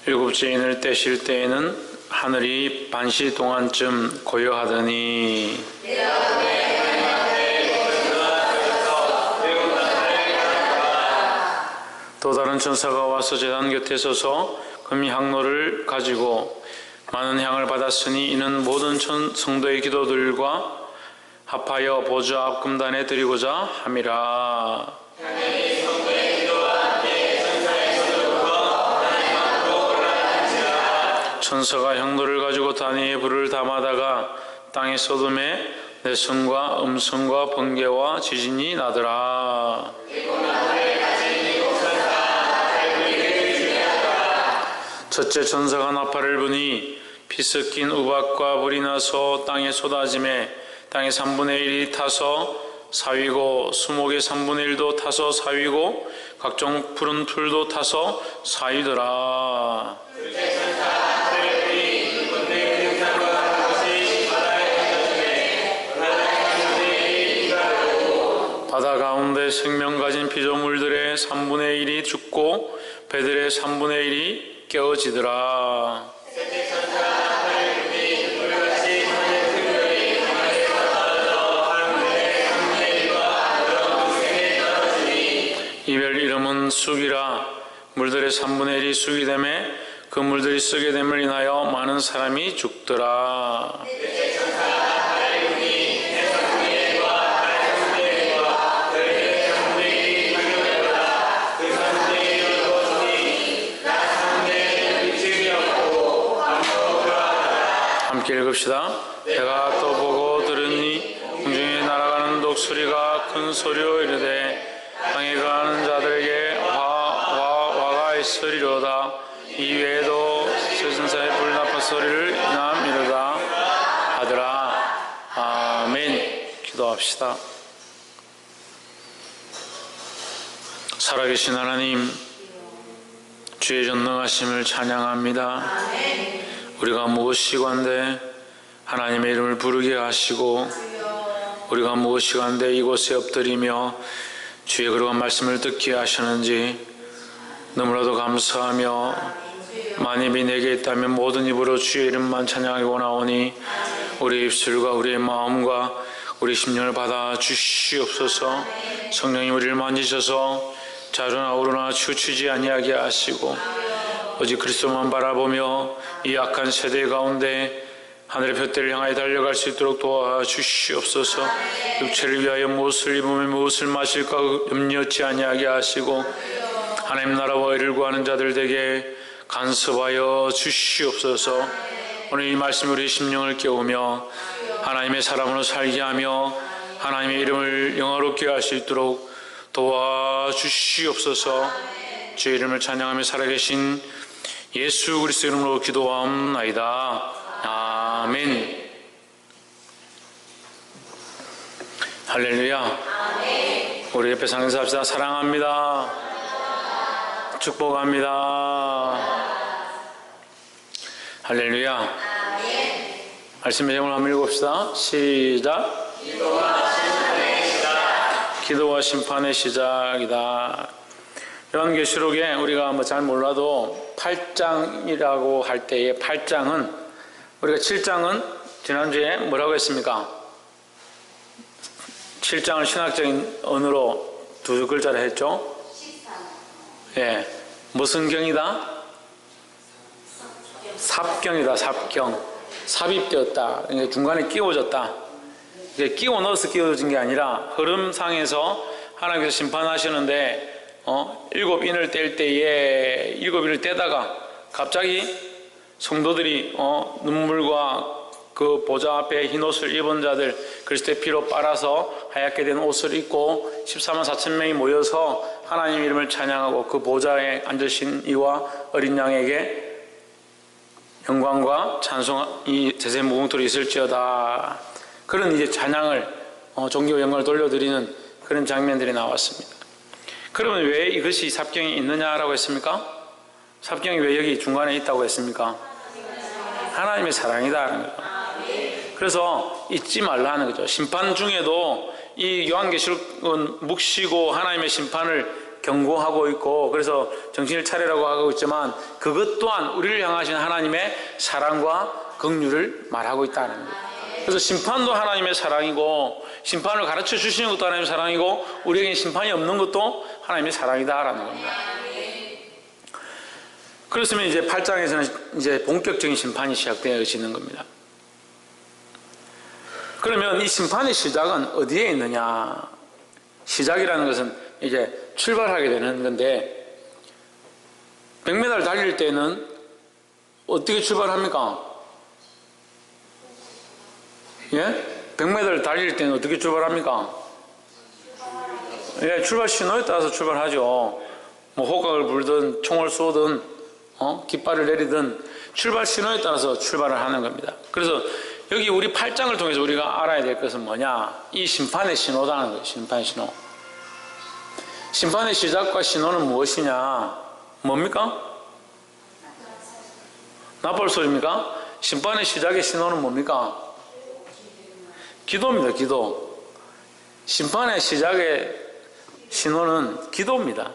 일곱째 인을 떼실 때에는 하늘이 반시 동안쯤 고요하더니 또 다른 천사가 와서 제단 곁에 서서 금이 향로를 가지고 많은 향을 받았으니 이는 모든 성도의 기도들과 합하여 보좌 앞 금단에 드리고자 함이라. 천사가 향로를 가지고 단위의 불을 담아다가 땅의 소돔에 내성과 음성과 번개와 지진이 나더라. 첫째 천사가 나팔을 부니 피 섞인 우박과 불이 나서 땅에 쏟아짐에 땅의 3분의 1이 타서 사위고 수목의 3분의 1도 타서 사위고 각종 푸른 풀도 타서 사위더라. 바다 가운데 생명 가진 피조물들의 3분의 1이 죽고 배들의 3분의 1이 깨어지더라. 이별 이름은 쑥이라. 물들의 3분의 1이 쑥이 되매 그 물들이 썩게 됨을 인하여 많은 사람이 죽더라. 함께 읽읍시다. 내가 또 보고 들으니 공중에 날아가는 독수리가 큰 소리로 이르되 땅에 거하는 자들에게 화가 있으리로다. 이외에도 세상사의 불나파 소리를 인함이로다 하더라. 아멘. 기도합시다. 살아계신 하나님, 주의 전능하심을 찬양합니다. 우리가 무엇이건데 하나님의 이름을 부르게 하시고 우리가 무엇이건데 이곳에 엎드리며 주의 거룩한 말씀을 듣게 하시는지 너무나도 감사하며 만입이 내게 있다면 모든 입으로 주의 이름만 찬양하고 나오니 우리의 입술과 우리의 마음과 우리 심령을 받아 주시옵소서. 성령님 우리를 만지셔서 자루나 우루나 치우치지 아니하게 하시고 오직 그리스도만 바라보며 이 악한 세대 가운데 하늘의 둯대를 향하여 달려갈 수 있도록 도와주시옵소서. 육체를 위하여 무엇을 입으며 무엇을 마실까 염려치 아니하게 하시고 하나님 나라와 의를 구하는 자들에게 간섭하여 주시옵소서. 오늘 이 말씀이 우리의 심령을 깨우며 하나님의 사람으로 살게 하며 하나님의 이름을 영화롭게 할 수 있도록 도와주시옵소서. 주의 이름을 찬양하며 살아계신 예수 그리스도 이름으로 기도하옵나이다. 아멘. 할렐루야. 우리 옆에 상인사합시다. 사랑합니다. 축복합니다. 할렐루야. 말씀의 제목을 한번 읽읍시다. 시작. 기도와 심판의 시작이다. 요한계시록에 우리가 뭐 잘 몰라도 8장이라고 할 때의 8장은 우리가 7장은 지난주에 뭐라고 했습니까? 7장을 신학적인 언어로 두 글자로 했죠? 예, 무슨 경이다? 삽경이다. 삽경. 삽입되었다. 그러니까 중간에 끼워졌다. 이게 끼워 넣어서 끼워진 게 아니라 흐름상에서 하나님께서 심판하시는데 7인을 뗄 때에 7인을 떼다가 갑자기 성도들이 눈물과 그 보좌 앞에 흰 옷을 입은 자들 그리스도의 피로 빨아서 하얗게 된 옷을 입고 14만 4천 명이 모여서 하나님 이름을 찬양하고 그 보좌에 앉으신 이와 어린 양에게 영광과 찬송이 대세 무궁토로 있을지어다. 그런 이제 찬양을 종교 영광을 돌려드리는 그런 장면들이 나왔습니다. 그러면 왜 이것이 삽경이 있느냐라고 했습니까? 삽경이 왜 여기 중간에 있다고 했습니까? 하나님의 사랑이다라는 거죠. 그래서 잊지 말라는 거죠. 심판 중에도 이 요한계시록은 묵시고 하나님의 심판을 경고하고 있고 그래서 정신을 차리라고 하고 있지만 그것 또한 우리를 향하신 하나님의 사랑과 긍휼을 말하고 있다는 거예요. 그래서 심판도 하나님의 사랑이고 심판을 가르쳐 주시는 것도 하나님의 사랑이고 우리에게 심판이 없는 것도 하나님의 사랑이다라는 겁니다. 그렇으면 이제 8장에서는 이제 본격적인 심판이 시작되어지는 겁니다. 그러면 이 심판의 시작은 어디에 있느냐? 시작이라는 것은 이제 출발하게 되는 건데 100m를 달릴 때는 어떻게 출발합니까? 예? 100m를 달릴 때는 어떻게 출발합니까? 예, 출발 신호에 따라서 출발하죠. 뭐 호각을 불든 총을 쏘든 깃발을 내리든 출발 신호에 따라서 출발을 하는 겁니다. 그래서 여기 우리 8장을 통해서 우리가 알아야 될 것은 뭐냐? 이 심판의 신호라는 거예요. 심판의 신호. 심판의 시작과 신호는 무엇이냐? 뭡니까? 나팔 소리입니까? 심판의 시작의 신호는 뭡니까? 기도입니다. 기도. 심판의 시작의 신호는 기도입니다.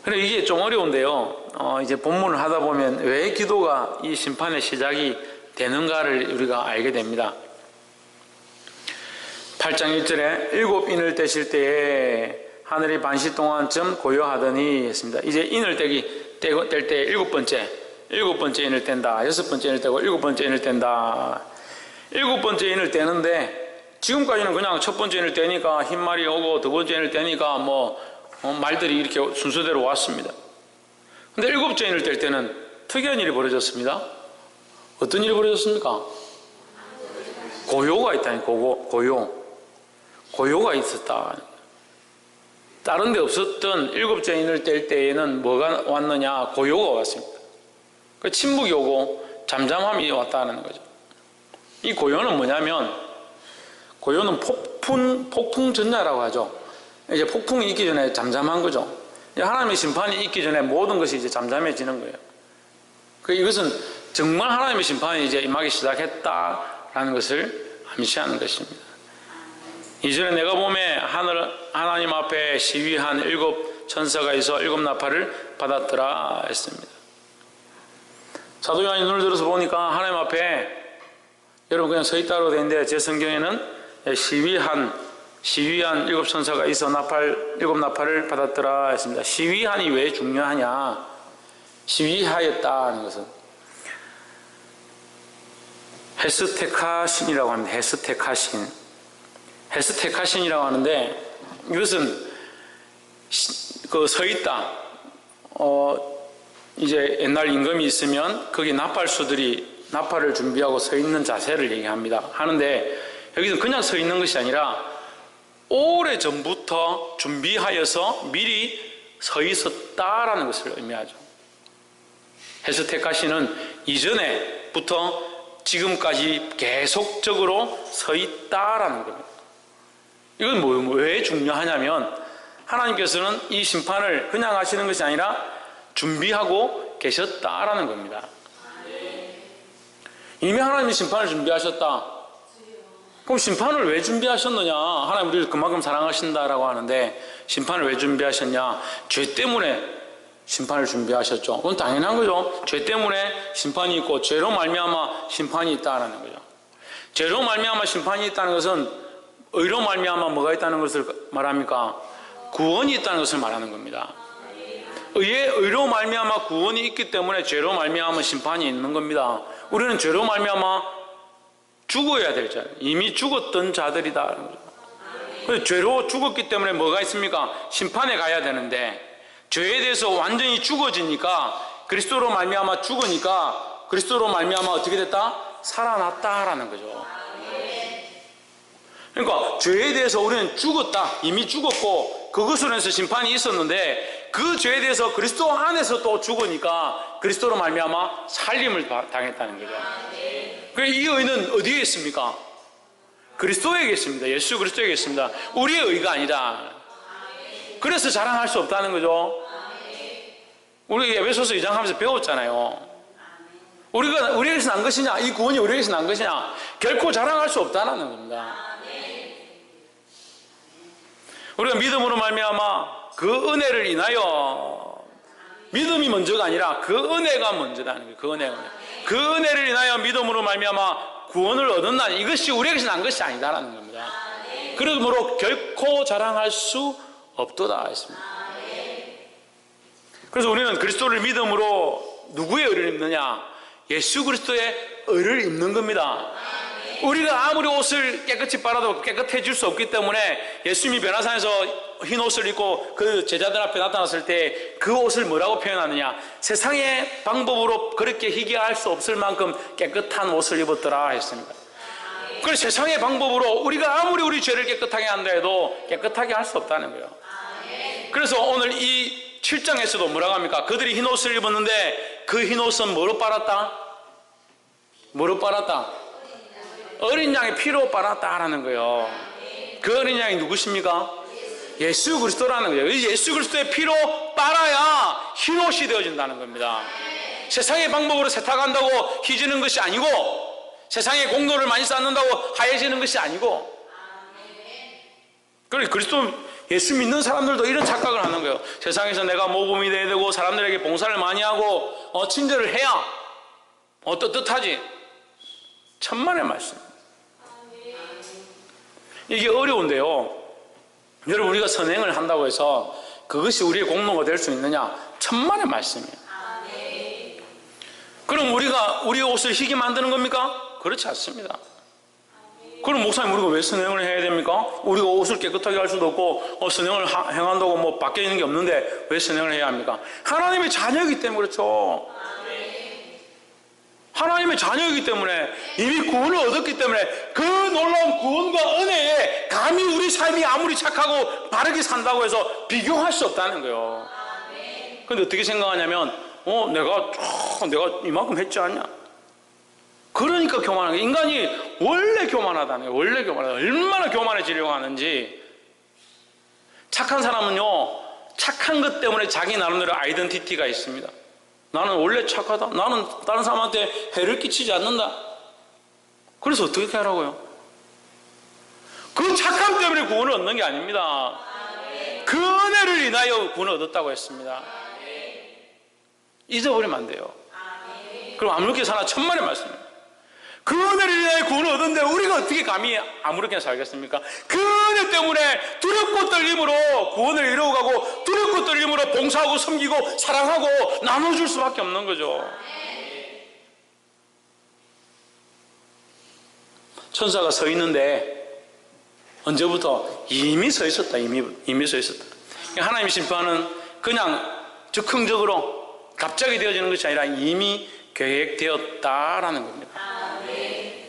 그런데 이게 좀 어려운데요. 이제 본문을 하다 보면 왜 기도가 이 심판의 시작이 되는가를 우리가 알게 됩니다. 8장 1절에 일곱 인을 떼실 때에 하늘이 반시 동안쯤 고요하더니 했습니다. 이제 인을 뗄 때 일곱 번째 인을 뗀다. 여섯 번째 인을 떼고 일곱 번째 인을 뗀다. 일곱 번째 인을 떼는데 지금까지는 그냥 첫 번째 인을 떼니까 흰말이 오고 두 번째 인을 떼니까 말들이 이렇게 순서대로 왔습니다. 근데 일곱째 인을 뗄 때는 특이한 일이 벌어졌습니다. 어떤 일이 벌어졌습니까? 고요가 있다니, 고요가 있었다. 다른 데 없었던 일곱째 인을 뗄 때에는 뭐가 왔느냐? 고요가 왔습니다. 그 침묵이 오고 잠잠함이 왔다는 거죠. 이 고요는 뭐냐면, 고요는 폭풍전야라고 하죠. 이제 폭풍이 있기 전에 잠잠한 거죠. 하나님의 심판이 있기 전에 모든 것이 이제 잠잠해지는 거예요. 이것은 정말 하나님의 심판이 이제 임하기 시작했다라는 것을 암시하는 것입니다. 이전에 내가 봄에 하나님 앞에 시위한 일곱 천사가 있어 일곱 나팔을 받았더라 했습니다. 사도 요한이 눈을 들어서 보니까 하나님 앞에 여러분 그냥 서 있다고 되어 있는데 제 성경에는 시위한 일곱 천사가 있어 일곱 나팔을 받았더라 했습니다. 시위한이 왜 중요하냐? 시위하였다는 것은 헤스테카신이라고 합니다. 헤스테카신이라고 하는데 이것은 서 있다. 이제 옛날 임금이 있으면 거기 나팔수들이 나팔을 준비하고 서 있는 자세를 얘기합니다. 하는데 여기서 그냥 서 있는 것이 아니라 오래 전부터 준비하여서 미리 서 있었다라는 것을 의미하죠. 헤스테카신은 이전에부터 지금까지 계속적으로 서 있다라는 겁니다. 이건 왜 중요하냐면 하나님께서는 이 심판을 그냥 하시는 것이 아니라 준비하고 계셨다라는 겁니다. 이미 하나님이 심판을 준비하셨다. 그럼 심판을 왜 준비하셨느냐? 하나님 우리를 그만큼 사랑하신다라고 하는데 심판을 왜 준비하셨냐? 죄 때문에 심판을 준비하셨죠. 그건 당연한 거죠. 죄 때문에 심판이 있고 죄로 말미암아 심판이 있다는 거죠. 죄로 말미암아 심판이 있다는 것은 의로 말미암아 뭐가 있다는 것을 말합니까? 구원이 있다는 것을 말하는 겁니다. 의로 말미암아 구원이 있기 때문에 죄로 말미암아 심판이 있는 겁니다. 우리는 죄로 말미암아 죽어야 될 자, 이미 죽었던 자들이다. 그래서 죄로 죽었기 때문에 뭐가 있습니까? 심판에 가야 되는데 죄에 대해서 완전히 죽어지니까 그리스도로 말미암아 죽으니까 그리스도로 말미암아 어떻게 됐다? 살아났다라는 거죠. 그러니까 죄에 대해서 우리는 죽었다. 이미 죽었고 그것으로 해서 심판이 있었는데 그 죄에 대해서 그리스도 안에서 또 죽으니까 그리스도로 말미암아 살림을 당했다는 거죠. 그래서 이 의는 어디에 있습니까? 그리스도에게 있습니다. 예수 그리스도에게 있습니다. 우리의 의가 아니다. 그래서 자랑할 수 없다는 거죠. 우리 에베소서 2장 하면서 배웠잖아요. 우리에게서 난 것이냐? 이 구원이 우리에게서 난 것이냐? 결코 자랑할 수 없다는 겁니다. 우리가 믿음으로 말미암아 그 은혜를 인하여, 믿음이 먼저가 아니라 그 은혜가 먼저다는 거예요. 그 은혜가. 그 은혜를 인하여 믿음으로 말미암아 구원을 얻었나, 이것이 우리에게서 난 것이 아니다라는 겁니다. 그러므로 결코 자랑할 수 없도다 했습니다. 그래서 우리는 그리스도를 믿음으로 누구의 의를 입느냐? 예수 그리스도의 의를 입는 겁니다. 우리가 아무리 옷을 깨끗이 빨아도 깨끗해질 수 없기 때문에 예수님이 변화산에서 흰 옷을 입고 그 제자들 앞에 나타났을 때 그 옷을 뭐라고 표현하느냐? 세상의 방법으로 그렇게 희귀할 수 없을 만큼 깨끗한 옷을 입었더라 했습니다. 그래서 세상의 방법으로 우리가 아무리 우리 죄를 깨끗하게 한다 해도 깨끗하게 할 수 없다는 거예요. 그래서 오늘 이 7장에서도 뭐라고 합니까? 그들이 흰 옷을 입었는데 그 흰 옷은 뭐로 빨았다? 뭐로 빨았다? 어린 양의 피로 빨았다라는 거예요. 그 어린 양이 누구십니까? 예수 그리스도라는 거예요. 예수 그리스도의 피로 빨아야 흰 옷이 되어진다는 겁니다. 세상의 방법으로 세탁한다고 희지는 것이 아니고, 세상의 공로를 많이 쌓는다고 하얘지는 것이 아니고, 그래 그리스도 예수 믿는 사람들도 이런 착각을 하는 거예요. 세상에서 내가 모범이 돼야 되고 사람들에게 봉사를 많이 하고 친절을 해야 떳떳하지. 천만의 말씀. 이게 어려운데요. 여러분, 우리가 선행을 한다고 해서 그것이 우리의 공로가 될 수 있느냐? 천만의 말씀이에요. 그럼 우리가 우리의 옷을 희게 만드는 겁니까? 그렇지 않습니다. 그럼 목사님, 우리가 왜 선행을 해야 됩니까? 우리가 옷을 깨끗하게 할 수도 없고 선행을 행한다고 뭐 밖에 있는 게 없는데 왜 선행을 해야 합니까? 하나님의 자녀이기 때문에 그렇죠. 하나님의 자녀이기 때문에, 이미 구원을 얻었기 때문에 그 놀라운 구원과 은혜에 감히 우리 삶이 아무리 착하고 바르게 산다고 해서 비교할 수 없다는 거예요. 그런데 어떻게 생각하냐면 내가 이만큼 했지 않냐? 그러니까 교만한 거예요. 인간이 원래 교만하다는 거예요. 원래 교만하다. 얼마나 교만해지려고 하는지. 착한 사람은요, 착한 것 때문에 자기 나름대로 아이덴티티가 있습니다. 나는 원래 착하다. 나는 다른 사람한테 해를 끼치지 않는다. 그래서 어떻게 하라고요? 그 착함 때문에 구원을 얻는 게 아닙니다. 그 은혜를 인하여 구원을 얻었다고 했습니다. 잊어버리면 안 돼요. 그럼 아무렇게 사나 천만의 말씀입니다. 그 은혜를 인하여 구원을 얻었는데 우리가 어떻게 감히 아무렇게나 살겠습니까? 그 은혜 때문에 두렵고 떨림으로 구원을 이루어가고, 두렵고 떨림으로 봉사하고 섬기고 사랑하고 나눠줄 수밖에 없는 거죠. 천사가 서 있는데 언제부터? 이미 서 있었다. 이미 서 있었다. 하나님의 심판은 그냥 즉흥적으로 갑자기 되어지는 것이 아니라 이미 계획되었다라는 겁니다.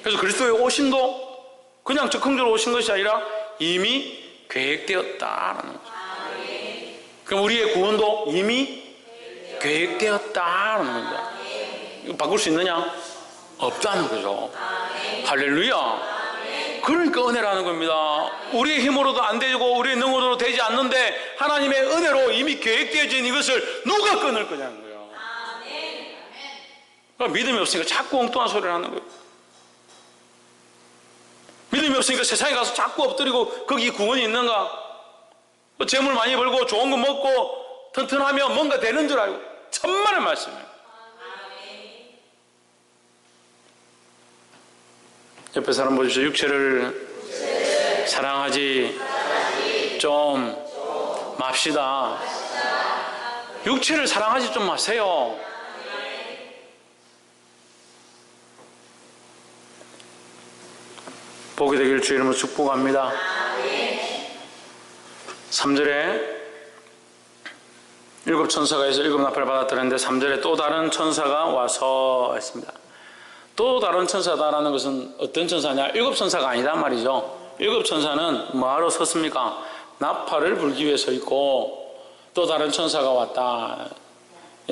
그래서 그리스도의 오심도 그냥 즉흥적으로 오신 것이 아니라 이미 계획되었다라는 거죠. 그럼 우리의 구원도 이미 계획되었다라는 겁니다. 이거 바꿀 수 있느냐? 없다는 거죠. 할렐루야. 그러니까 은혜라는 겁니다. 우리의 힘으로도 안 되고 우리의 능력으로 되지 않는데 하나님의 은혜로 이미 계획되어진 이것을 누가 끊을 거냐는 거예요. 그러니까 믿음이 없으니까 자꾸 엉뚱한 소리를 하는 거예요. 믿음이 없으니까 세상에 가서 자꾸 엎드리고 거기 구원이 있는가? 재물 많이 벌고 좋은 거 먹고 튼튼하면 뭔가 되는 줄 알고. 천만의 말씀이에요. 옆에 사람 보십시오. 육체를 사랑하지 좀 맙시다. 육체를 사랑하지 좀 마세요. 복이 되길 주 이름으로 축복합니다. 3절에 일곱 천사가 해서 일곱 나팔을 받았더랬는데 3절에 또 다른 천사가 와서 했습니다. 또 다른 천사다라는 것은 어떤 천사냐? 일곱 천사가 아니란 말이죠. 일곱 천사는 뭐하러 섰습니까? 나팔을 불기 위해 서 있고, 또 다른 천사가 왔다.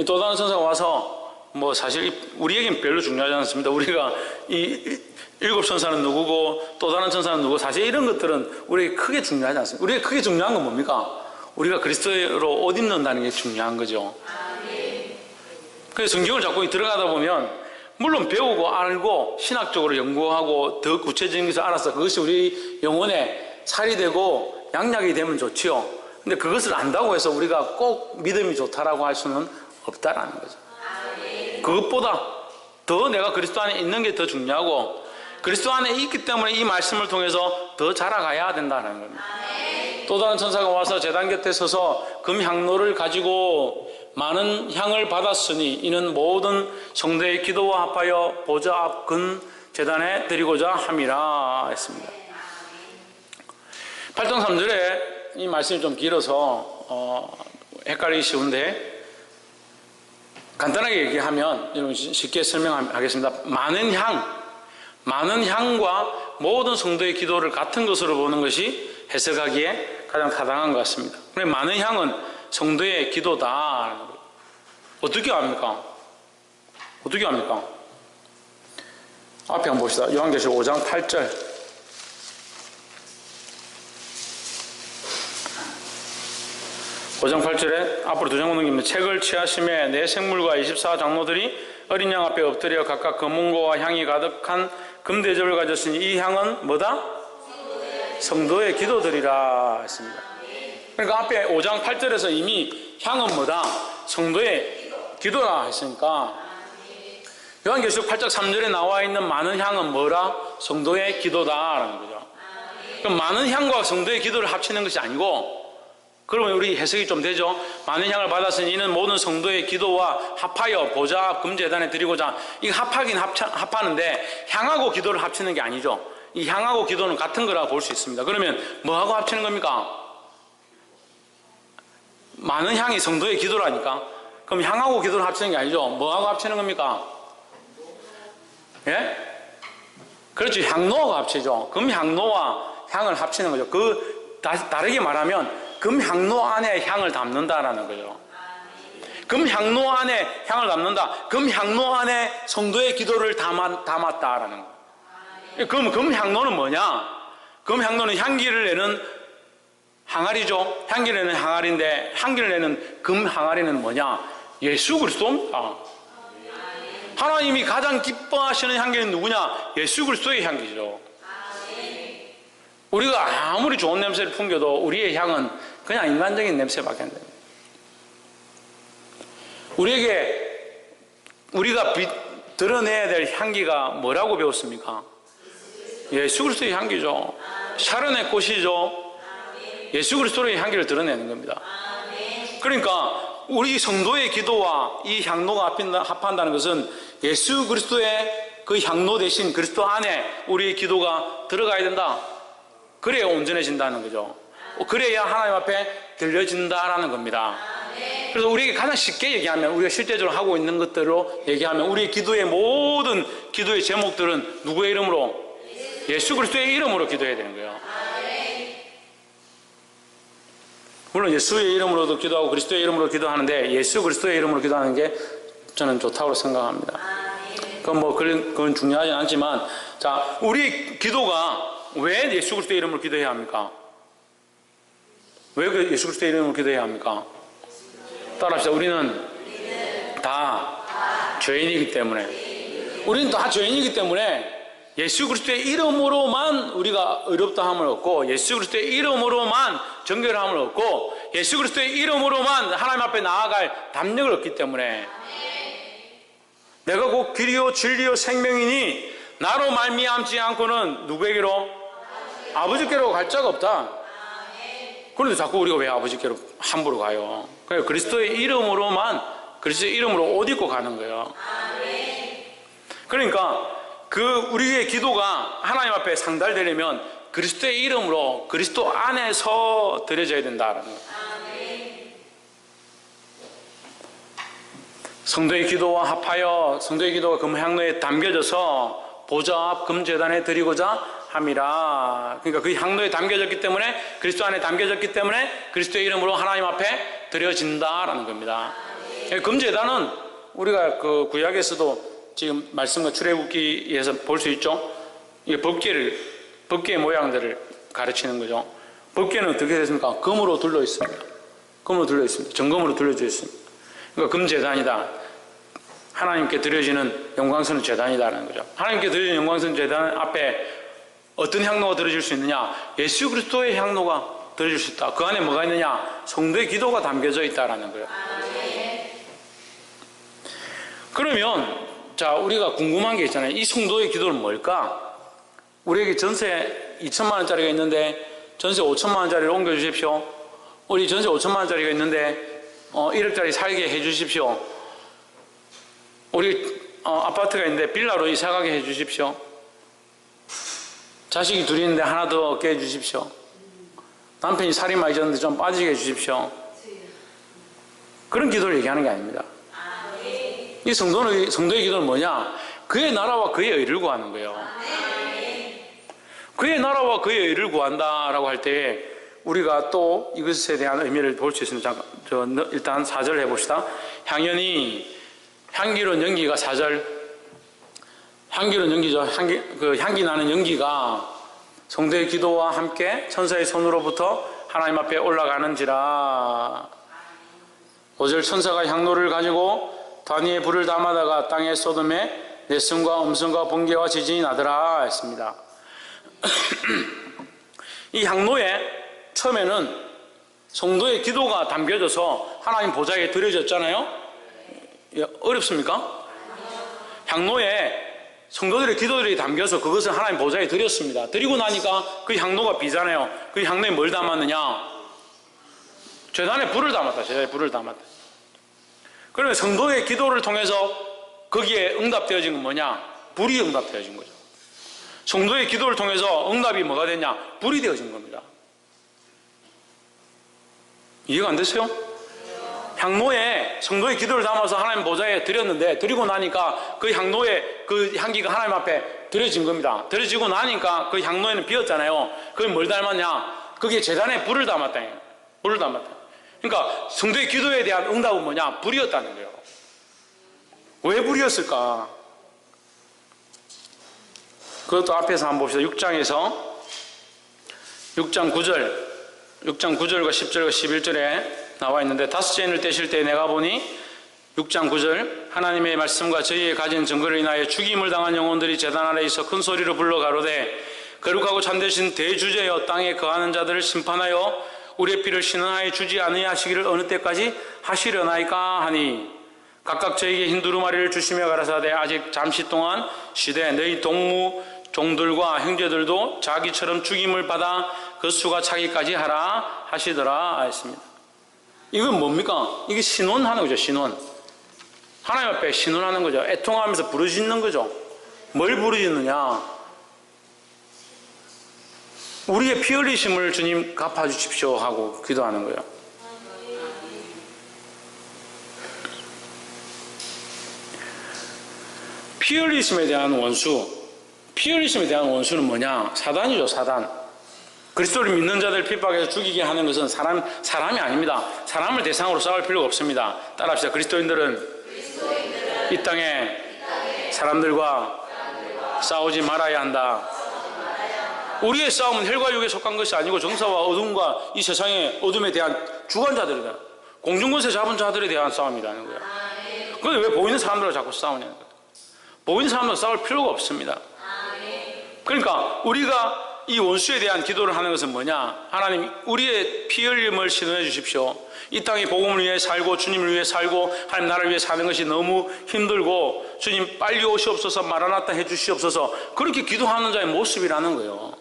또 다른 천사가 와서 뭐 사실 우리에겐 별로 중요하지 않습니다. 우리가 이 일곱 천사는 누구고 또 다른 천사는 누구고, 사실 이런 것들은 우리에게 크게 중요하지 않습니다. 우리에게 크게 중요한 건 뭡니까? 우리가 그리스도로 옷 입는다는 게 중요한 거죠. 그래서 성경을 자꾸 들어가다 보면 물론 배우고 알고 신학적으로 연구하고 더 구체적인 것을 알아서 그것이 우리 영혼에 살이 되고 양약이 되면 좋지요. 근데 그것을 안다고 해서 우리가 꼭 믿음이 좋다라고 할 수는 없다라는 거죠. 그것보다 더 내가 그리스도 안에 있는 게 더 중요하고 그리스도 안에 있기 때문에 이 말씀을 통해서 더 자라가야 된다는 겁니다. 또 다른 천사가 와서 제단 곁에 서서 금향로를 가지고 많은 향을 받았으니 이는 모든 성도의 기도와 합하여 보좌 앞 근 제단에 드리고자 함이라 했습니다. 8장 3절에 이 말씀이 좀 길어서 헷갈리기 쉬운데 간단하게 얘기하면 여러분 쉽게 설명하겠습니다. 많은 향과 모든 성도의 기도를 같은 것으로 보는 것이 해석하기에 가장 타당한 것 같습니다. 많은 향은 성도의 기도다. 어떻게 합니까? 어떻게 합니까? 앞에 한번 봅시다. 요한계시록 5장 8절. 5장 8절에 앞으로 두 장 넘깁니다. 책을 취하심에 내 생물과 24장로들이 어린 양 앞에 엎드려 각각 검은고와 향이 가득한 금대접을 가졌으니 이 향은 뭐다? 성도의 기도들이라 했습니다. 그러니까 앞에 5장 8절에서 이미 향은 뭐다? 성도의 기도라 했으니까 요한계시록 8장 3절에 나와 있는 많은 향은 뭐라? 성도의 기도다라는 거죠. 그럼 많은 향과 성도의 기도를 합치는 것이 아니고 그러면 우리 해석이 좀 되죠. 많은 향을 받았으니 이는 모든 성도의 기도와 합하여 보좌 앞 금제단에 드리고자. 이거 합하긴 합하는데 향하고 기도를 합치는 게 아니죠. 이 향하고 기도는 같은 거라고 볼 수 있습니다. 그러면 뭐하고 합치는 겁니까? 많은 향이 성도의 기도라니까. 그럼 향하고 기도를 합치는 게 아니죠. 뭐하고 합치는 겁니까? 예? 그렇죠. 향로하고 합치죠. 금향로와 향을 합치는 거죠. 다르게 말하면 금향로 안에 향을 담는다라는 거죠. 금향로 안에 향을 담는다. 금향로 안에 성도의 기도를 담았다라는 거예요. 그럼 금향로는 뭐냐? 금향로는 향기를 내는 항아리죠. 향기를 내는 항아리인데 향기를 내는 금항아리는 뭐냐? 예수 그리스도입니다. 하나님이 가장 기뻐하시는 향기는 누구냐? 예수 그리스도의 향기죠. 우리가 아무리 좋은 냄새를 풍겨도 우리의 향은 그냥 인간적인 냄새밖에 안 됩니다. 우리가 드러내야 될 향기가 뭐라고 배웠습니까? 예수 그리스도의 향기죠. 샤론의 꽃이죠. 예수 그리스도의 향기를 드러내는 겁니다. 그러니까 우리 성도의 기도와 이 향로가 합한다는 것은 예수 그리스도의 그 향로 대신 그리스도 안에 우리의 기도가 들어가야 된다. 그래야 온전해진다는 거죠. 그래야 하나님 앞에 들려진다라는 겁니다. 그래서 우리에게 가장 쉽게 얘기하면 우리가 실제적으로 하고 있는 것들로 얘기하면 우리의 기도의 모든 기도의 제목들은 누구의 이름으로? 예수 그리스도의 이름으로 기도해야 되는 거예요. 물론 예수의 이름으로도 기도하고 그리스도의 이름으로 기도하는데 예수 그리스도의 이름으로 기도하는 게 저는 좋다고 생각합니다. 그건 중요하지 않지만 자, 우리 기도가 왜 예수 그리스도의 이름으로 기도해야 합니까? 왜 예수 그리스도의 이름으로 기도해야 합니까? 따라합시다. 우리는 다 죄인이기 때문에 우리는 다 죄인이기 때문에 예수 그리스도의 이름으로만 우리가 의롭다함을 얻고 예수 그리스도의 이름으로만 정결함을 얻고 예수 그리스도의 이름으로만 하나님 앞에 나아갈 담력을 얻기 때문에 내가 곧 길이요 진리요 생명이니 나로 말미암지 않고는 누구에게로? 아버지께로 갈 자가 없다. 그런데 자꾸 우리가 왜 아버지께로 함부로 가요? 그러니까 그리스도의 이름으로만 그리스도의 이름으로 옷 입고 가는 거예요. 그러니까 우리의 기도가 하나님 앞에 상달되려면 그리스도의 이름으로 그리스도 안에서 드려져야 된다는 거예요. 성도의 기도와 합하여 성도의 기도가 금향로에 담겨져서 보좌 앞 금제단에 드리고자 함이라. 그러니까 그 향로에 담겨졌기 때문에 그리스도 안에 담겨졌기 때문에 그리스도의 이름으로 하나님 앞에 드려진다라는 겁니다. 금제단은 우리가 그 구약에서도 지금 말씀과 출애굽기에서 볼 수 있죠. 이게 법궤의 모양들을 가르치는 거죠. 법궤는 어떻게 됐습니까? 금으로 둘러 있습니다. 금으로 둘러 있습니다. 정금으로 둘러져 있습니다. 그러니까 금제단이다. 하나님께 드려지는 영광스러운 제단이다라는 거죠. 하나님께 드려지는 영광스러운 제단 앞에 어떤 향로가 들어질 수 있느냐? 예수 그리스도의 향로가 들어줄 수 있다. 그 안에 뭐가 있느냐? 성도의 기도가 담겨져 있다라는 거예요. 그러면 자, 우리가 궁금한 게 있잖아요. 이 성도의 기도는 뭘까? 우리에게 전세 2천만 원짜리가 있는데 전세 5천만 원짜리를 옮겨주십시오. 우리 전세 5천만 원짜리가 있는데 1억짜리 살게 해주십시오. 우리 아파트가 있는데 빌라로 이사가게 해주십시오. 자식이 둘이 있는데 하나 더 얻게 해주십시오. 남편이 살이 많이 쪘는데 좀 빠지게 해주십시오. 그런 기도를 얘기하는 게 아닙니다. 이 성도의 기도는 뭐냐? 그의 나라와 그의 의를 구하는 거예요. 그의 나라와 그의 의를 구한다라고 할 때 우리가 또 이것에 대한 의미를 볼 수 있습니다. 일단 4절 해봅시다. 향기로운 연기가 4절. 향기로운 연기죠. 향기 나는 연기가 성도의 기도와 함께 천사의 손으로부터 하나님 앞에 올라가는지라. 5절 천사가 향로를 가지고 단위의 불을 담아다가 땅에 쏟음에 내성과 음성과 번개와 지진이 나더라 했습니다. 이 향로에 처음에는 성도의 기도가 담겨져서 하나님 보좌에 드려졌잖아요. 어렵습니까? 향로에 성도들의 기도들이 담겨서 그것을 하나님 보좌에 드렸습니다. 드리고 나니까 그 향로가 비잖아요. 그 향로에 뭘 담았느냐? 제단에 불을 담았다. 제단에 불을 담았다. 그러면 성도의 기도를 통해서 거기에 응답되어진 건 뭐냐? 불이 응답되어진 거죠. 성도의 기도를 통해서 응답이 뭐가 됐냐? 불이 되어진 겁니다. 이해가 안 되세요? 향로에 성도의 기도를 담아서 하나님 보좌에 드렸는데 드리고 나니까 그 향로에 그 향기가 하나님 앞에 드려진 겁니다. 드려지고 나니까 그 향로에는 비었잖아요. 그게 뭘 닮았냐? 그게 제단에 불을 담았다. 불을 담았다. 그러니까 성도의 기도에 대한 응답은 뭐냐? 불이었다는 거예요. 왜 불이었을까? 그것도 앞에서 한번 봅시다. 6장 9절과 10절과 11절에 나와 있는데 다섯째 인을 떼실 때 내가 보니 6장 9절 하나님의 말씀과 저희의 가진 증거를 인하여 죽임을 당한 영혼들이 제단 아래에 있어 큰 소리로 불러 가로되 거룩하고 참되신 대주제여 땅에 거하는 자들을 심판하여 우리의 피를 신원하여 주지 아니하시기를 어느 때까지 하시려나이까 하니 각각 저에게 흰 두루마리를 주시며 가라사대 아직 잠시 동안 쉬되 너희 동무 종들과 형제들도 자기처럼 죽임을 받아 그 수가 차기까지 하라 하시더라 했습니다. 이건 뭡니까? 이게 신원하는 거죠. 신원. 하나님 앞에 신원하는 거죠. 애통하면서 부르짖는 거죠. 뭘 부르짖느냐? 우리의 피 흘리심을 주님 갚아주십시오 하고 기도하는 거예요. 피 흘리심에 대한 원수, 피 흘리심에 대한 원수는 뭐냐? 사단이죠. 사단. 그리스도를 믿는 자들 핍박해서 죽이게 하는 것은 사람이 아닙니다. 사람을 대상으로 싸울 필요가 없습니다. 따라합시다. 그리스도인들은 이 땅에 사람들과 싸우지 말아야 한다. 우리의 싸움은 혈과 육에 속한 것이 아니고 정사와 어둠과 이 세상의 어둠에 대한 주관자들이다. 공중권세 잡은 자들에 대한 싸움이라는 거예요. 그런데 왜 보이는 사람들과 자꾸 싸우냐는 거예요. 보이는 사람들과 싸울 필요가 없습니다. 그러니까 우리가 이 원수에 대한 기도를 하는 것은 뭐냐? 하나님 우리의 피 흘림을 신원해 주십시오. 이 땅에 복음을 위해 살고 주님을 위해 살고 하나님 나라를 위해 사는 것이 너무 힘들고 주님 빨리 오시옵소서 마라나타 해 주시옵소서 그렇게 기도하는 자의 모습이라는 거예요.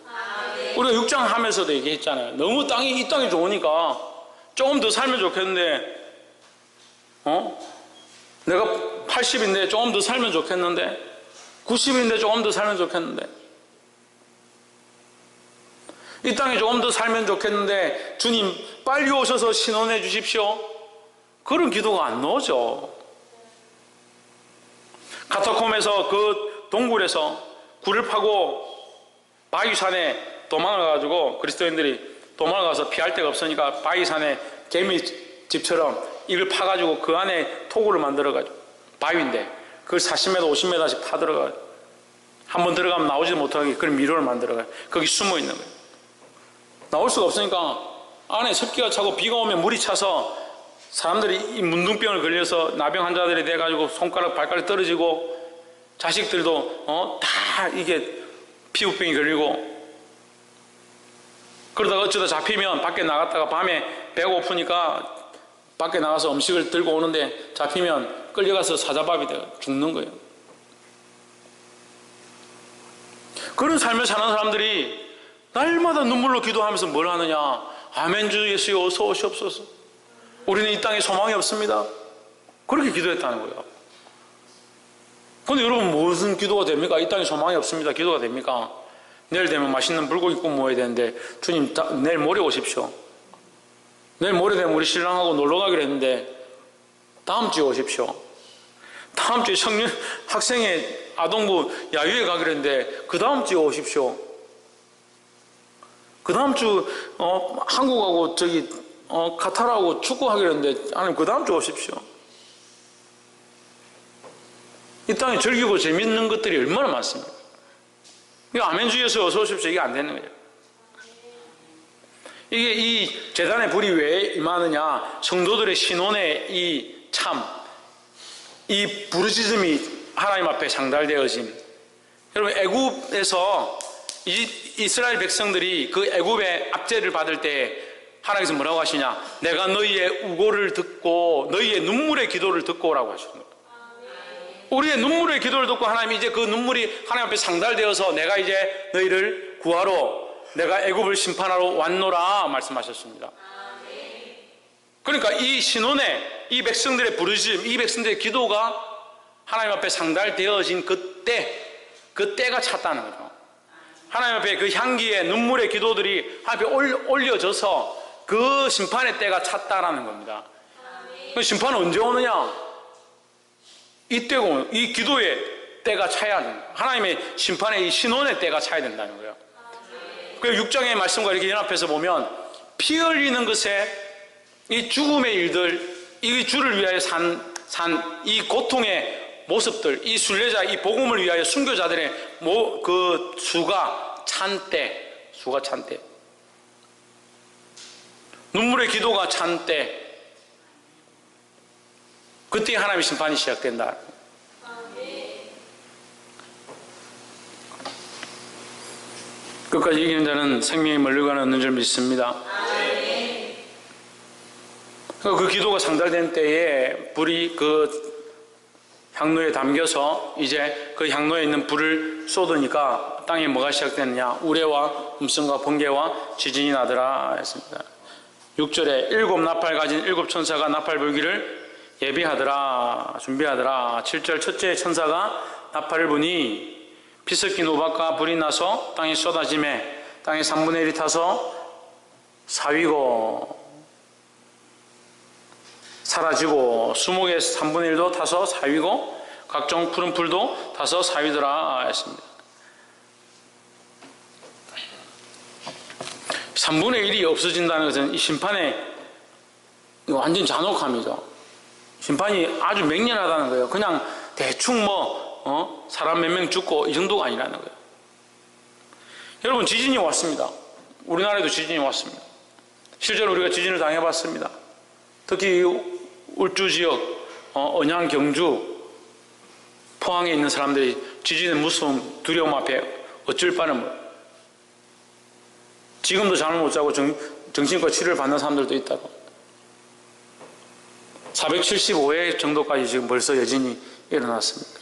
우리가 6장 하면서도 얘기했잖아요. 너무 이 땅이 좋으니까 조금 더 살면 좋겠는데 내가 80인데 조금 더 살면 좋겠는데 90인데 조금 더 살면 좋겠는데 이 땅에 조금 더 살면 좋겠는데 주님 빨리 오셔서 신원해 주십시오. 그런 기도가 안 나오죠. 카타콤에서 그 동굴에서 굴을 파고 바위산에 도망을 가지고 그리스도인들이 도망가서 피할 데가 없으니까 바위산에 개미집처럼 이걸 파가지고 그 안에 토구를 만들어가지고 바위인데 그걸 40m 50m씩 파들어가지고 한번 들어가면 나오지도 못하게 그런 미로를 만들어가지고 거기 숨어 있는 거예요. 나올 수가 없으니까 안에 습기가 차고 비가 오면 물이 차서 사람들이 이 문둥병을 걸려서 나병 환자들이 돼가지고 손가락 발가락 떨어지고 자식들도 다 이게 피부병이 걸리고 그러다가 어쩌다 잡히면 밖에 나갔다가 밤에 배가 고프니까 밖에 나가서 음식을 들고 오는데 잡히면 끌려가서 사자밥이 되어 죽는 거예요. 그런 삶을 사는 사람들이 날마다 눈물로 기도하면서 뭘 하느냐? 아멘 주 예수여 어서 오시옵소서. 우리는 이 땅에 소망이 없습니다. 그렇게 기도했다는 거예요. 근데 여러분 무슨 기도가 됩니까? 이 땅에 소망이 없습니다. 기도가 됩니까? 내일 되면 맛있는 불고기 구워 먹어야 되는데 주님 내일 모레 오십시오. 내일 모레 되면 우리 신랑하고 놀러 가기로 했는데 다음 주에 오십시오. 다음 주에 학생회 아동부 야유회 가기로 했는데 그 다음 주에 오십시오. 그 다음 주 한국하고 카타르하고 축구하기로 했는데 하나님 그 다음 주에 오십시오. 이 땅에 즐기고 재밌는 것들이 얼마나 많습니까? 이거 아멘 주에서 어서 오십시오. 이게 안 되는 거예요. 이게 이 제단의 불이 왜 임하느냐? 성도들의 신혼의 이 부르짖음이 하나님 앞에 장달되어짐. 여러분 애굽에서 이스라엘 백성들이 그 애굽의 압제를 받을 때 하나님께서 뭐라고 하시냐? 내가 너희의 우고를 듣고 너희의 눈물의 기도를 듣고 오라고 하시는 거예요. 우리의 눈물의 기도를 듣고 하나님이 이제 그 눈물이 하나님 앞에 상달되어서 내가 이제 너희를 구하러 내가 애굽을 심판하러 왔노라 말씀하셨습니다. 그러니까 이 신혼의 이 백성들의 부르짖음, 이 백성들의 기도가 하나님 앞에 상달되어진 그때가 찼다는 거죠. 하나님 앞에 그 향기의 눈물의 기도들이 하나님 앞에 올려져서 그 심판의 때가 찼다라는 겁니다. 그 심판은 언제 오느냐? 이때고 이 기도의 때가 차야 된다. 하나님의 심판의 이 신혼의 때가 차야 된다는 거예요. 그리고 6장의 말씀과 이렇게 연합해서 보면 피 흘리는 것에 이 죽음의 일들, 이 주를 위하여 산 이 고통의 모습들, 이 순례자, 이 복음을 위하여 순교자들의 그 수가 찬 때, 눈물의 기도가 찬 때, 그때 하나님의 심판이 시작된다. 끝까지 이기는 자는 생명이 멀리가는 없는 줄 믿습니다. 그 기도가 상달된 때에 불이 그 향로에 담겨서 이제 그 향로에 있는 불을 쏟으니까 땅에 뭐가 시작됐느냐? 우레와 음성과 번개와 지진이 나더라 했습니다. 6절에 7 나팔 가진 7 천사가 나팔 불기를 예비하더라 준비하더라. 7절 첫째 천사가 나팔을 부니 피 섞인 우박과 불이 나서 땅에 쏟아짐에 땅의 3분의 1이 타서 사위고 사라지고 수목의 3분의 1도 타서 사위고 각종 푸른 풀도 타서 사위더라 했습니다. 3분의 1이 없어진다는 것은 이 심판의 완전 잔혹함이죠. 심판이 아주 맹렬하다는 거예요. 그냥 대충 사람 몇 명 죽고 이 정도가 아니라는 거예요. 여러분 지진이 왔습니다. 우리나라에도 지진이 왔습니다. 실제로 우리가 지진을 당해봤습니다. 특히 울주 지역, 언양, 경주, 포항에 있는 사람들이 지진의 무서움, 두려움 앞에 어쩔 바는 지금도 잠을 못 자고 정신과 치료를 받는 사람들도 있다고. 475회 정도까지 지금 벌써 여진이 일어났습니다.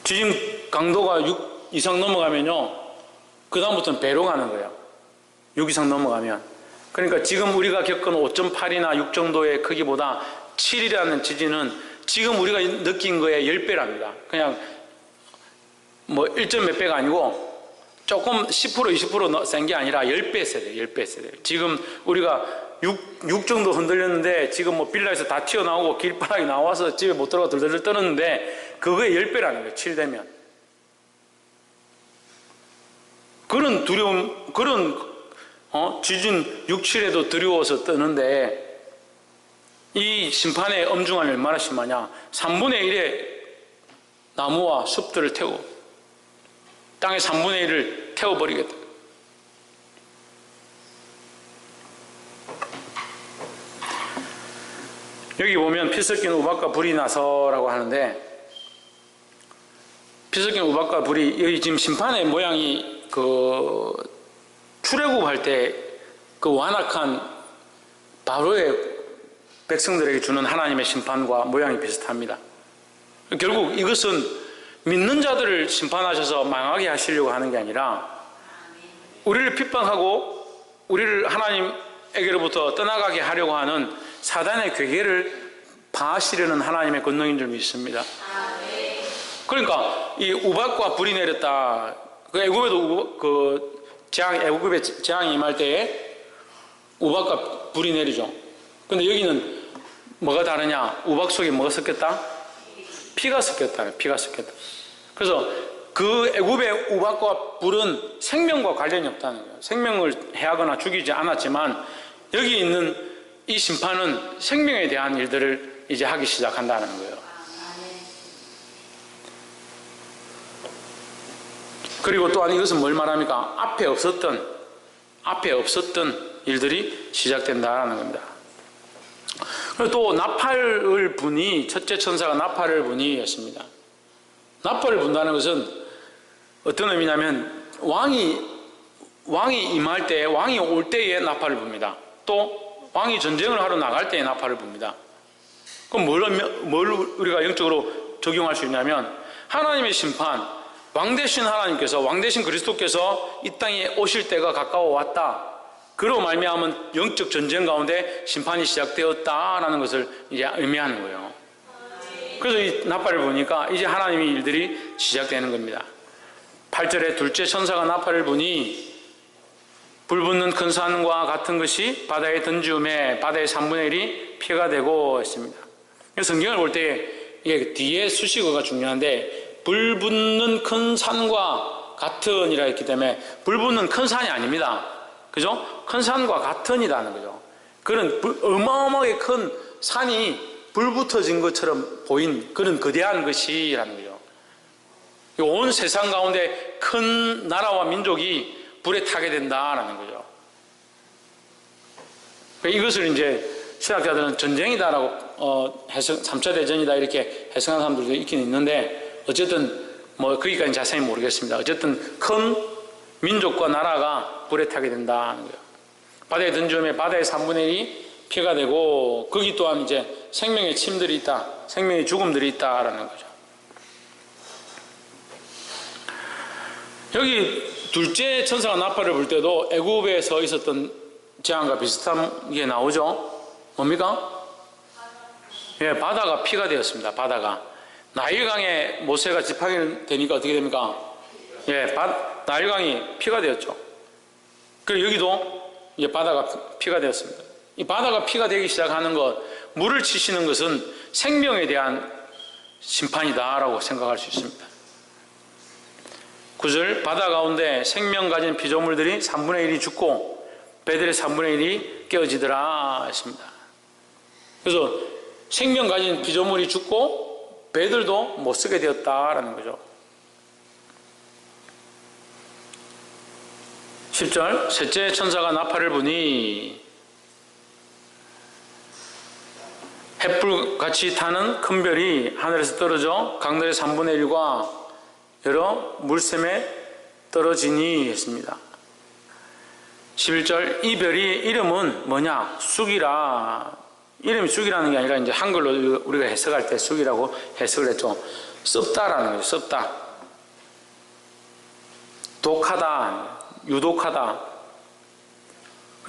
지진 강도가 6 이상 넘어가면요, 그 다음부터는 배로 가는 거예요. 6 이상 넘어가면. 그러니까 지금 우리가 겪은 5.8이나 6 정도의 크기보다 7이라는 지진은 지금 우리가 느낀 거의 10배랍니다. 그냥 1점 몇 배가 아니고 조금 10% 20% 센 게 아니라 10배 세대, 10배 세대. 지금 우리가 6 정도 흔들렸는데 지금 빌라에서 다 튀어나오고 길바닥에 나와서 집에 못 들어가 들들 떠는데 그거의 10배라는 거예요. 7 되면. 그런 두려움, 그런 지진 6, 7에도 두려워서 뜨는데 이 심판의 엄중함이 얼마나 심하냐? 3분의 1의 나무와 숲들을 태우고 땅의 3분의 1을 태워버리겠다. 여기 보면 피 섞인 우박과 불이 나서라고 하는데 피 섞인 우박과 불이 여기 지금 심판의 모양이 출애굽할 때 그 완악한 바로의 백성들에게 주는 하나님의 심판과 모양이 비슷합니다. 결국 이것은 믿는 자들을 심판하셔서 망하게 하시려고 하는 게 아니라 우리를 핍박하고 우리를 하나님에게로부터 떠나가게 하려고 하는 사단의 괴계를 파하시려는 하나님의 권능인 줄 믿습니다. 그러니까 이 우박과 불이 내렸다. 그 애굽에도 애굽의 재앙이 임할 때에 우박과 불이 내리죠. 근데 여기는 뭐가 다르냐? 우박 속에 뭐가 섞였다? 피가 섞였다. 피가 섞였다. 그래서 그 애굽의 우박과 불은 생명과 관련이 없다는 거예요. 생명을 해하거나 죽이지 않았지만 여기 있는 이 심판은 생명에 대한 일들을 이제 하기 시작한다는 거예요. 그리고 또한 이것은 뭘 말합니까? 앞에 없었던 일들이 시작된다라는 겁니다. 그리고 또 나팔을 부니, 첫째 천사가 나팔을 부니였습니다. 나팔을 분다는 것은 어떤 의미냐면 왕이 임할 때, 왕이 올 때에 나팔을 붑니다. 또 왕이 전쟁을 하러 나갈 때에 나팔을 붑니다. 그럼 뭘 우리가 영적으로 적용할 수 있냐면 하나님의 심판, 왕 되신 하나님께서, 왕 되신 그리스도께서 이 땅에 오실 때가 가까워 왔다. 그로 말미암은 영적 전쟁 가운데 심판이 시작되었다라는 것을 이제 의미하는 거예요. 그래서 이 나팔을 보니까 이제 하나님의 일들이 시작되는 겁니다. 8절에 둘째 천사가 나팔을 부니 불붙는 큰 산과 같은 것이 바다에 던지음에 바다의 3분의 1이 피가 되고 있습니다. 성경을 볼 때 이게 뒤에 수식어가 중요한데 불붙는 큰 산과 같은이라 했기 때문에 불붙는 큰 산이 아닙니다. 그죠? 큰 산과 같은이라는 거죠. 그런 어마어마하게 큰 산이 불 붙어진 것처럼 보인 그런 거대한 것이라는 거죠. 온 세상 가운데 큰 나라와 민족이 불에 타게 된다라는 거죠. 이것을 이제 신학자들은 전쟁이다라고 3차 대전이다 이렇게 해석하는 사람들도 있긴 있는데 어쨌든 뭐 거기까지는 자세히 모르겠습니다. 어쨌든 큰 민족과 나라가 불에 타게 된다는 거예요. 바다에 던지면 바다의 3분의 1이 피가 되고 거기 또한 이제 생명의 침들이 있다, 생명의 죽음들이 있다라는 거죠. 여기 둘째 천사가 나팔을 불 때도 애굽에서 있었던 재앙과 비슷한 게 나오죠. 뭡니까? 예, 바다가 피가 되었습니다. 바다가 나일강에 모세가 지팡이를 대니까 어떻게 됩니까? 예, 나일강이 피가 되었죠. 그리고 여기도 이제 바다가 피가 되었습니다. 이 바다가 피가 되기 시작하는 것, 물을 치시는 것은 생명에 대한 심판이다라고 생각할 수 있습니다. 9절 바다 가운데 생명 가진 피조물들이 3분의 1이 죽고 배들의 3분의 1이 깨어지더라 했습니다. 그래서 생명 가진 피조물이 죽고 배들도 못 쓰게 되었다라는 거죠. 10절 셋째 천사가 나팔을 부니 햇불같이 타는 큰 별이 하늘에서 떨어져 강들의 3분의 1과 여러 물샘에 떨어지니 했습니다. 11절 이 별이 이름은 뭐냐? 쑥이라. 이름이 쑥이라는 게 아니라 이제 한글로 우리가 해석할 때 쑥이라고 해석을 했죠. 썩다라는 거예요. 썩다. 독하다. 유독하다.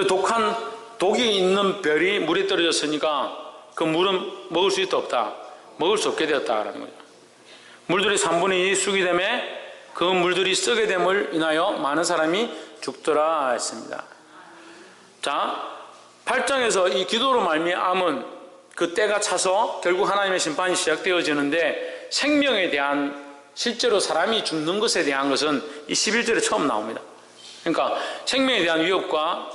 독한 독이 있는 별이 물에 떨어졌으니까 그 물은 먹을 수 있다 없다. 먹을 수 없게 되었다라는 거죠. 물들이 3분의 2이 쑥이 되매 그 물들이 썩게 됨을 인하여 많은 사람이 죽더라 했습니다. 자, 8장에서 이 기도로 말미암은 그 때가 차서 결국 하나님의 심판이 시작되어지는데 생명에 대한 실제로 사람이 죽는 것에 대한 것은 이 11절에 처음 나옵니다. 그러니까 생명에 대한 위협과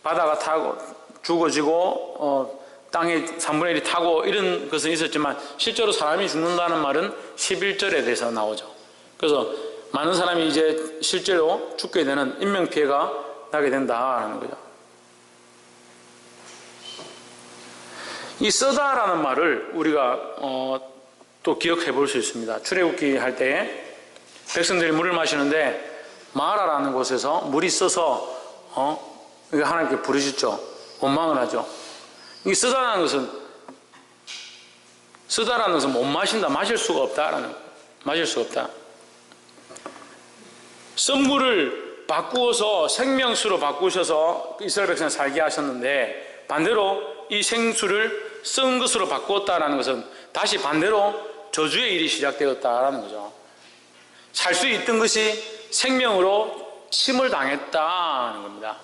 바다가 타고 죽어지고 땅에 3분의 1이 타고 이런 것은 있었지만 실제로 사람이 죽는다는 말은 11절에 대해서 나오죠. 그래서 많은 사람이 이제 실제로 죽게 되는 인명피해가 나게 된다는 거죠. 이 쓰다라는 말을 우리가 또 기억해 볼 수 있습니다. 출애굽기 할 때에 백성들이 물을 마시는데 마라라는 곳에서 물이 써서 이거 하나님께 부르셨죠. 원망을 하죠. 이 쓰다라는 것은 못 마신다, 마실 수가 없다라는, 마실 수가 없다. 쓴 물을 바꾸어서 생명수로 바꾸셔서 이스라엘 백성을 살게 하셨는데, 반대로 이 생수를 쓴 것으로 바꾸었다라는 것은 다시 반대로 저주의 일이 시작되었다라는 거죠. 살 수 있던 것이 생명으로 침을 당했다는 겁니다.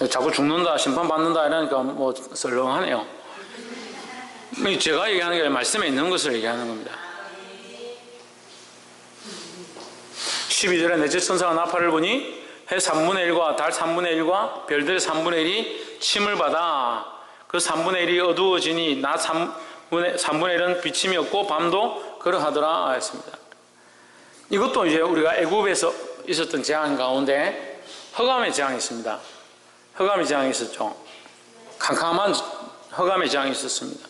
자꾸 죽는다, 심판받는다 이러니까 뭐 썰렁하네요. 제가 얘기하는 게 말씀에 있는 것을 얘기하는 겁니다. 12절에 넷째 천사가 나팔을 부니 해 3분의 1과 달 3분의 1과 별들의 3분의 1이 침을 받아 그 3분의 1이 어두워지니 낮 3분의 1은 비침이 없고 밤도 그러하더라 했습니다. 이것도 이제 우리가 애굽에서 있었던 재앙 가운데 흑암의 재앙이 있습니다. 흑암의 재앙이 있었죠. 캄캄한 흑암의 재앙이 있었습니다.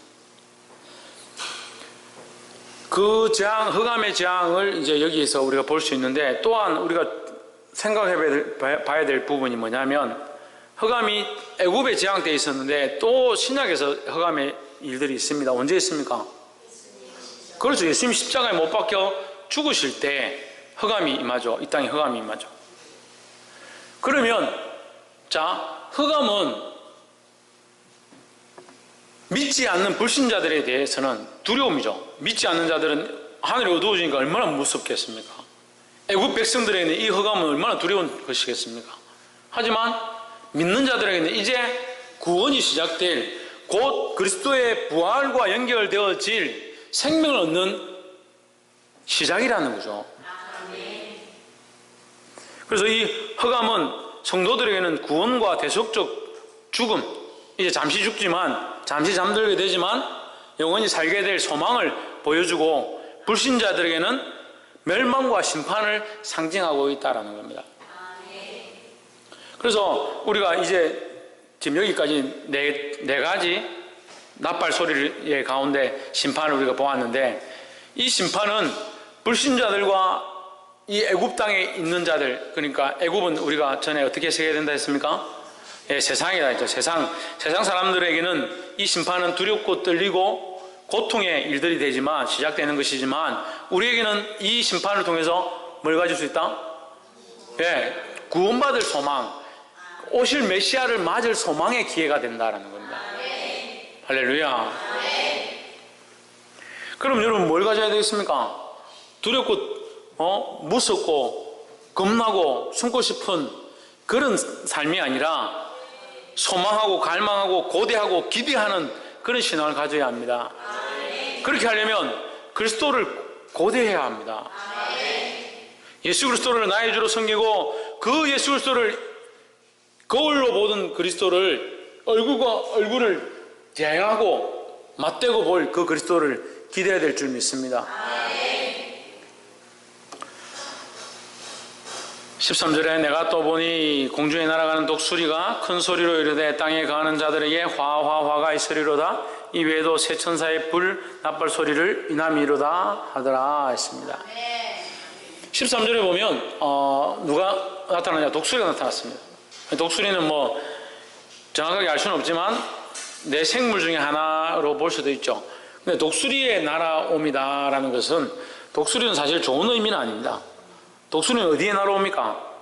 그 재앙, 흑암의 재앙을 이제 여기에서 우리가 볼 수 있는데, 또한 우리가 생각해 봐야 될 부분이 뭐냐면, 흑암이 애굽에 재앙되어 있었는데 또 신약에서 흑암의 일들이 있습니다. 언제 있습니까? 그렇죠. 예수님 십자가에 못 박혀 죽으실 때 흑암이 임하죠. 이 땅에 흑암이 임하죠. 그러면 자, 흑암은 믿지 않는 불신자들에 대해서는 두려움이죠. 믿지 않는 자들은 하늘이 어두워지니까 얼마나 무섭겠습니까? 애굽 백성들에게는 이 흑암은 얼마나 두려운 것이겠습니까? 하지만 믿는 자들에게는 이제 구원이 시작될, 곧 그리스도의 부활과 연결되어질 생명을 얻는 시작이라는 거죠. 그래서 이 흑암은 성도들에게는 구원과 대속적 죽음, 이제 잠시 죽지만, 잠시 잠들게 되지만 영원히 살게 될 소망을 보여주고, 불신자들에게는 멸망과 심판을 상징하고 있다는 겁니다. 그래서 우리가 이제 지금 여기까지 네 가지 나팔 소리의 가운데 심판을 우리가 보았는데, 이 심판은 불신자들과 이 애굽 땅에 있는 자들, 그러니까 애굽은 우리가 전에 어떻게 해석해야 된다 했습니까? 예, 세상이다 했죠. 세상 사람들에게는 이 심판은 두렵고 떨리고 고통의 일들이 되지만, 시작되는 것이지만, 우리에게는 이 심판을 통해서 뭘 가질 수 있다? 예, 구원받을 소망, 오실 메시아를 맞을 소망의 기회가 된다는 겁니다. 할렐루야. 그럼 여러분 뭘 가져야 되겠습니까? 두렵고 무섭고 겁나고 숨고 싶은 그런 삶이 아니라 소망하고 갈망하고 고대하고 기대하는 그런 신앙을 가져야 합니다. 그렇게 하려면 그리스도를 고대해야 합니다. 예수 그리스도를 나의 주로 섬기고, 그 예수 그리스도를 거울로 보던 그리스도를 얼굴을 대하고 맞대고 볼 그 그리스도를 기대해야 될 줄 믿습니다. 13절에 내가 또 보니 공중에 날아가는 독수리가 큰 소리로 이르되 땅에 거하는 자들에게 화가 있으리로다. 이 외에도 세 천사의 불 나팔 소리를 이남이로다 하더라 했습니다. 13절에 보면 누가 나타나냐? 독수리가 나타났습니다. 독수리는 뭐 정확하게 알 수는 없지만 내 생물 중에 하나로 볼 수도 있죠. 근데 독수리의 날아옴이다라는 것은, 독수리는 사실 좋은 의미는 아닙니다. 독수리는 어디에 날아옵니까?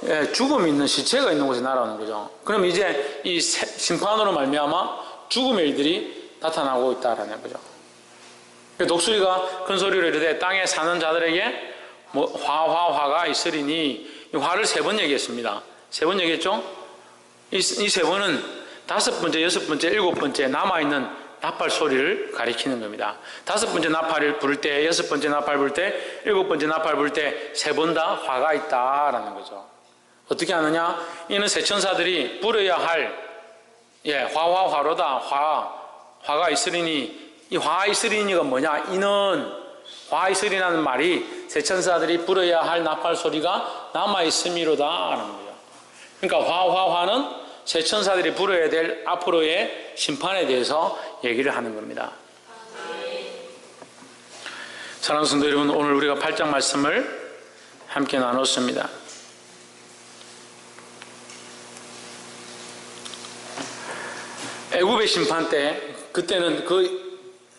예, 죽음이 있는 시체가 있는 곳에 날아오는 거죠. 그럼 이제 이 심판으로 말미암아 죽음의 일들이 나타나고 있다라는 거죠. 독수리가 큰 소리로 이르되 땅에 사는 자들에게 화가 있으리니, 이 화를 3번 얘기했습니다. 3번 얘기했죠? 이 3번은 5번째, 6번째, 7번째 남아있는 나팔 소리를 가리키는 겁니다. 5번째 나팔을 부를 때, 6번째 나팔 부를 때, 7번째 나팔 부를 때 3번 다 화가 있다라는 거죠. 어떻게 하느냐? 이는 세 천사들이 불어야 할, 화로다. 화가 있으리니, 이 화가 있으리니가 뭐냐? 이는 화가 있으리라는 말이 세 천사들이 불어야 할 나팔 소리가 남아있음이로다 하는 거죠. 그러니까 화는 세 천사들이 불어야 될 앞으로의 심판에 대해서 얘기를 하는 겁니다. 사랑하는 성도 여러분, 오늘 우리가 8장 말씀을 함께 나눴습니다. 애굽의 심판 때, 그때는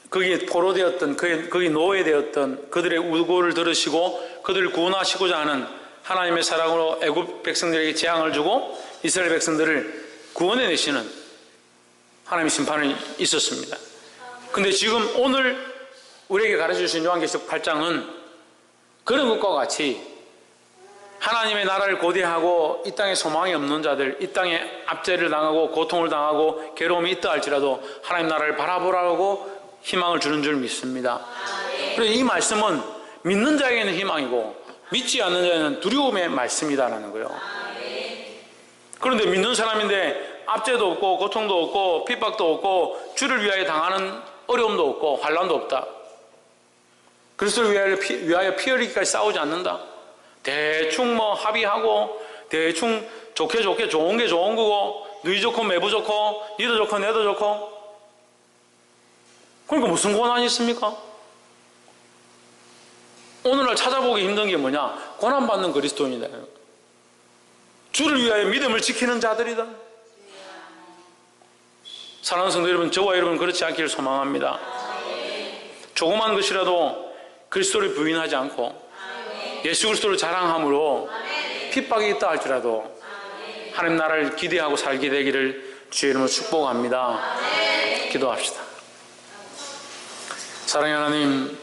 거기에 포로되었던, 거기 노예되었던 그들의 우고를 들으시고 그들을 구원하시고자 하는 하나님의 사랑으로 애굽 백성들에게 재앙을 주고 이스라엘 백성들을 구원해내시는 하나님의 심판이 있었습니다. 근데 지금 오늘 우리에게 가르쳐주신 요한계시록 8장은 그런 것과 같이 하나님의 나라를 고대하고 이 땅에 소망이 없는 자들, 이 땅에 압제를 당하고 고통을 당하고 괴로움이 있다 할지라도 하나님 나라를 바라보라고 희망을 주는 줄 믿습니다. 그래서 이 말씀은 믿는 자에게는 희망이고 믿지 않는 자에는 두려움의 말씀이다라는 거예요. 그런데 믿는 사람인데 압제도 없고 고통도 없고 핍박도 없고 주를 위하여 당하는 어려움도 없고 환난도 없다. 그리스도를 위하여 피 흘리기까지 싸우지 않는다. 대충 합의하고 대충 좋게 좋은 게 좋은 거고 너희 좋고 매부 좋고 니도 좋고 내도 좋고. 그러니까 무슨 고난이 있습니까? 오늘날 찾아보기 힘든 게 뭐냐? 고난받는 그리스도인이다. 주를 위하여 믿음을 지키는 자들이다. 사랑하는 성도 여러분, 저와 여러분 그렇지 않기를 소망합니다. 조그만 것이라도 그리스도를 부인하지 않고 예수 그리스도를 자랑함으로 핍박이 있다 할지라도 하나님 나라를 기대하고 살게 되기를 주의 이름으로 축복합니다. 기도합시다. 사랑의 하나님,